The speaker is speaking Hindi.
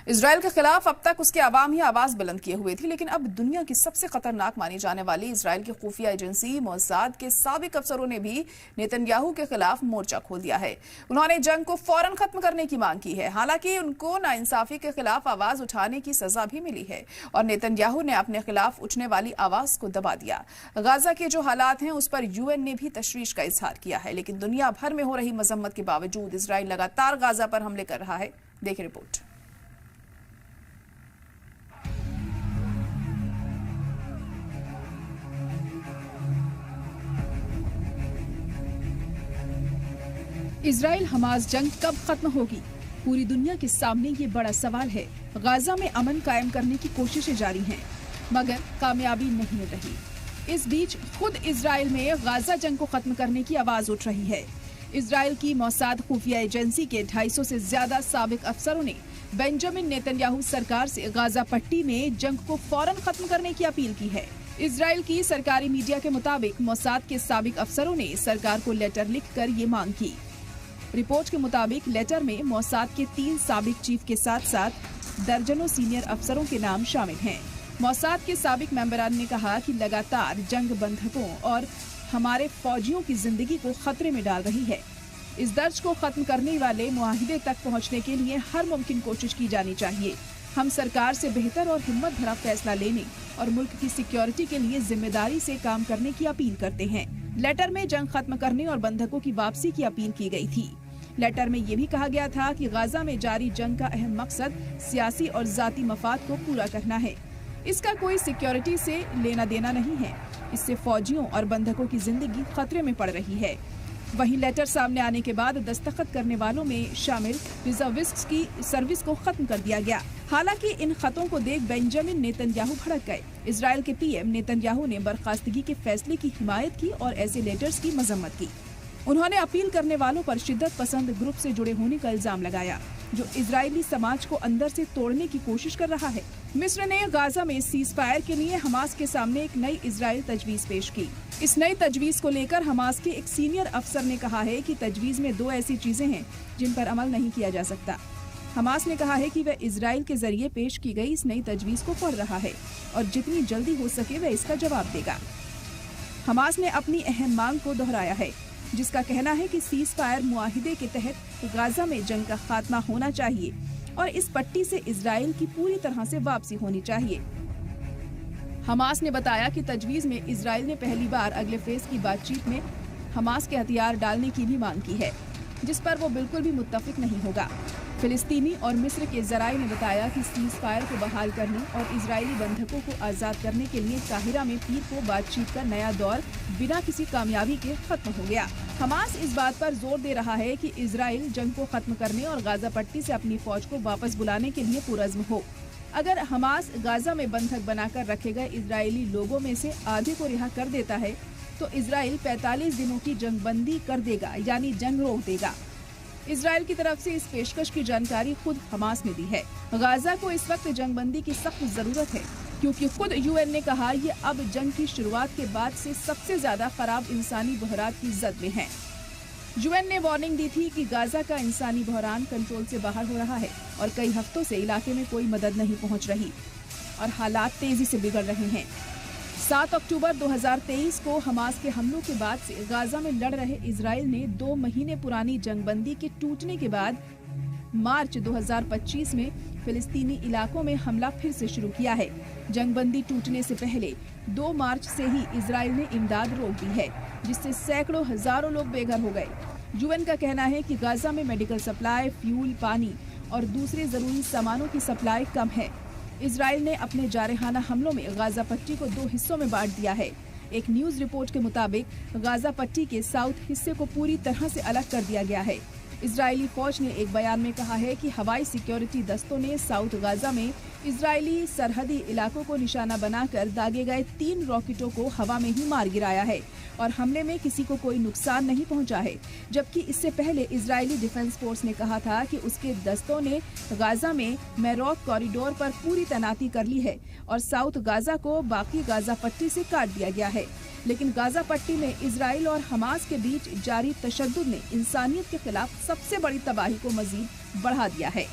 इजराइल के खिलाफ अब तक उसके अवाम ही आवाज बुलंद किए हुए थी, लेकिन अब दुनिया की सबसे खतरनाक मानी जाने वाली इजराइल की खुफिया एजेंसी मोसाद के साबिक अफसरों ने भी नेतन्याहू के खिलाफ मोर्चा खोल दिया है। उन्होंने जंग को फौरन खत्म करने की मांग की है। हालांकि उनको नाइंसाफी के खिलाफ आवाज उठाने की सजा भी मिली है और नेतन्याहू ने अपने खिलाफ उठने वाली आवाज को दबा दिया। गाजा के जो हालात हैं उस पर यूएन ने भी तशवीश का इजहार किया है, लेकिन दुनिया भर में हो रही मजम्मत के बावजूद इजराइल लगातार गाजा पर हमले कर रहा है। देखिए रिपोर्ट। इजराइल हमास जंग कब खत्म होगी? पूरी दुनिया के सामने ये बड़ा सवाल है। गाजा में अमन कायम करने की कोशिशें जारी हैं, मगर कामयाबी नहीं मिल रही। इस बीच खुद इजराइल में गाजा जंग को खत्म करने की आवाज उठ रही है। इजराइल की मोसाद खुफिया एजेंसी के 250 से ज्यादा साबिक अफसरों ने बेंजामिन नेतन्याहू सरकार से गाजा पट्टी में जंग को फौरन खत्म करने की अपील की है। इजराइल की सरकारी मीडिया के मुताबिक मोसाद के साबिक अफसरों ने सरकार को लेटर लिखकर ये मांग की। रिपोर्ट के मुताबिक लेटर में मोसाद के 3 साबिक चीफ के साथ साथ दर्जनों सीनियर अफसरों के नाम शामिल हैं। मोसाद के साबिक मेंबरान ने कहा कि लगातार जंग बंधकों और हमारे फौजियों की जिंदगी को खतरे में डाल रही है। इस दर्द को खत्म करने वाले मुआहिदे तक पहुंचने के लिए हर मुमकिन कोशिश की जानी चाहिए। हम सरकार से बेहतर और हिम्मत भरा फैसला लेने और मुल्क की सिक्योरिटी के लिए जिम्मेदारी से काम करने की अपील करते हैं। लेटर में जंग खत्म करने और बंधकों की वापसी की अपील की गई थी। लेटर में ये भी कहा गया था कि गाजा में जारी जंग का अहम मकसद सियासी और जाती मफाद को पूरा करना है। इसका कोई सिक्योरिटी से लेना देना नहीं है। इससे फौजियों और बंधकों की जिंदगी खतरे में पड़ रही है। वहीं लेटर सामने आने के बाद दस्तखत करने वालों में शामिल रिजर्विस्ट्स की सर्विस को खत्म कर दिया गया। हालांकि इन खतों को देख बेंजामिन नेतन्याहू भड़क गए। इजराइल के पीएम नेतन्याहू ने बर्खास्तगी के फैसले की हिमायत की और ऐसे लेटर्स की मजम्मत की। उन्होंने अपील करने वालों पर शिद्दत पसंद ग्रुप से जुड़े होने का इल्जाम लगाया, जो इजरायली समाज को अंदर से तोड़ने की कोशिश कर रहा है। मिस्र ने गाजा में सीज फायर के लिए हमास के सामने एक नई इजराइल तजवीज पेश की। इस नई तजवीज को लेकर हमास के एक सीनियर अफसर ने कहा है कि तजवीज में 2 ऐसी चीजें हैं जिन पर अमल नहीं किया जा सकता। हमास ने कहा है कि वह इजराइल के जरिए पेश की गई इस नई तजवीज को पढ़ रहा है और जितनी जल्दी हो सके वह इसका जवाब देगा। हमास ने अपनी अहम मांग को दोहराया है, जिसका कहना है कि सीज फायर मुआहिदे के तहत गाजा में जंग का खात्मा होना चाहिए और इस पट्टी से इजराइल की पूरी तरह से वापसी होनी चाहिए। हमास ने बताया कि तजवीज में इजराइल ने पहली बार अगले फेज की बातचीत में हमास के हथियार डालने की भी मांग की है, जिस पर वो बिल्कुल भी मुत्तफिक नहीं होगा। फिलिस्तीनी और मिस्र के जराये ने बताया कि सीज फायर को बहाल करने और इजरायली बंधकों को आजाद करने के लिए काहिरा में पीर को बातचीत का नया दौर बिना किसी कामयाबी के खत्म हो गया। हमास इस बात पर जोर दे रहा है कि इजराइल जंग को खत्म करने और गाजा पट्टी से अपनी फौज को वापस बुलाने के लिए पुरज़्म हो। अगर हमास गाजा में बंधक बनाकर रखे गए इजरायली लोगों में से आधे को रिहा कर देता है तो इजराइल 45 दिनों की जंगबंदी कर देगा, यानी जंग रोक देगा। इजराइल की तरफ से इस पेशकश की जानकारी खुद हमास ने दी है। गाजा को इस वक्त जंगबंदी की सख्त जरूरत है, क्योंकि खुद यूएन ने कहा ये अब जंग की शुरुआत के बाद से सबसे ज्यादा खराब इंसानी बहरात की जद में है। यूएन ने वार्निंग दी थी कि गाजा का इंसानी बहरान कंट्रोल से बाहर हो रहा है और कई हफ्तों से इलाके में कोई मदद नहीं पहुंच रही और हालात तेजी से बिगड़ रहे हैं। 7 अक्टूबर 2023 को हमास के हमलों के बाद से गाजा में लड़ रहे इजराइल ने 2 महीने पुरानी जंगबंदी के टूटने के बाद मार्च 2025 में फिलिस्तीनी इलाकों में हमला फिर से शुरू किया है। जंगबंदी टूटने से पहले 2 मार्च से ही इजराइल ने इमदाद रोक दी है, जिससे सैकड़ों हजारों लोग बेघर हो गए। यूएन का कहना है कि गाजा में मेडिकल सप्लाई, फ्यूल, पानी और दूसरे जरूरी सामानों की सप्लाई कम है। इजराइल ने अपने जारहाना हमलों में गाजा पट्टी को 2 हिस्सों में बांट दिया है। एक न्यूज रिपोर्ट के मुताबिक गाजा पट्टी के साउथ हिस्से को पूरी तरह से अलग कर दिया गया है। इजरायली फौज ने एक बयान में कहा है कि हवाई सिक्योरिटी दस्तों ने साउथ गाजा में इजरायली सरहदी इलाकों को निशाना बनाकर दागे गए 3 रॉकेटों को हवा में ही मार गिराया है और हमले में किसी को कोई नुकसान नहीं पहुंचा है। जबकि इससे पहले इजरायली डिफेंस फोर्स ने कहा था कि उसके दस्तों ने गाजा में मेरॉक कॉरिडोर पर पूरी तैनाती कर ली है और साउथ गाजा को बाकी गाजा पट्टी से काट दिया गया है। लेकिन गाजा पट्टी में इजराइल और हमास के बीच जारी तशद्दुद ने इंसानियत के खिलाफ सबसे बड़ी तबाही को मजीद बढ़ा दिया है।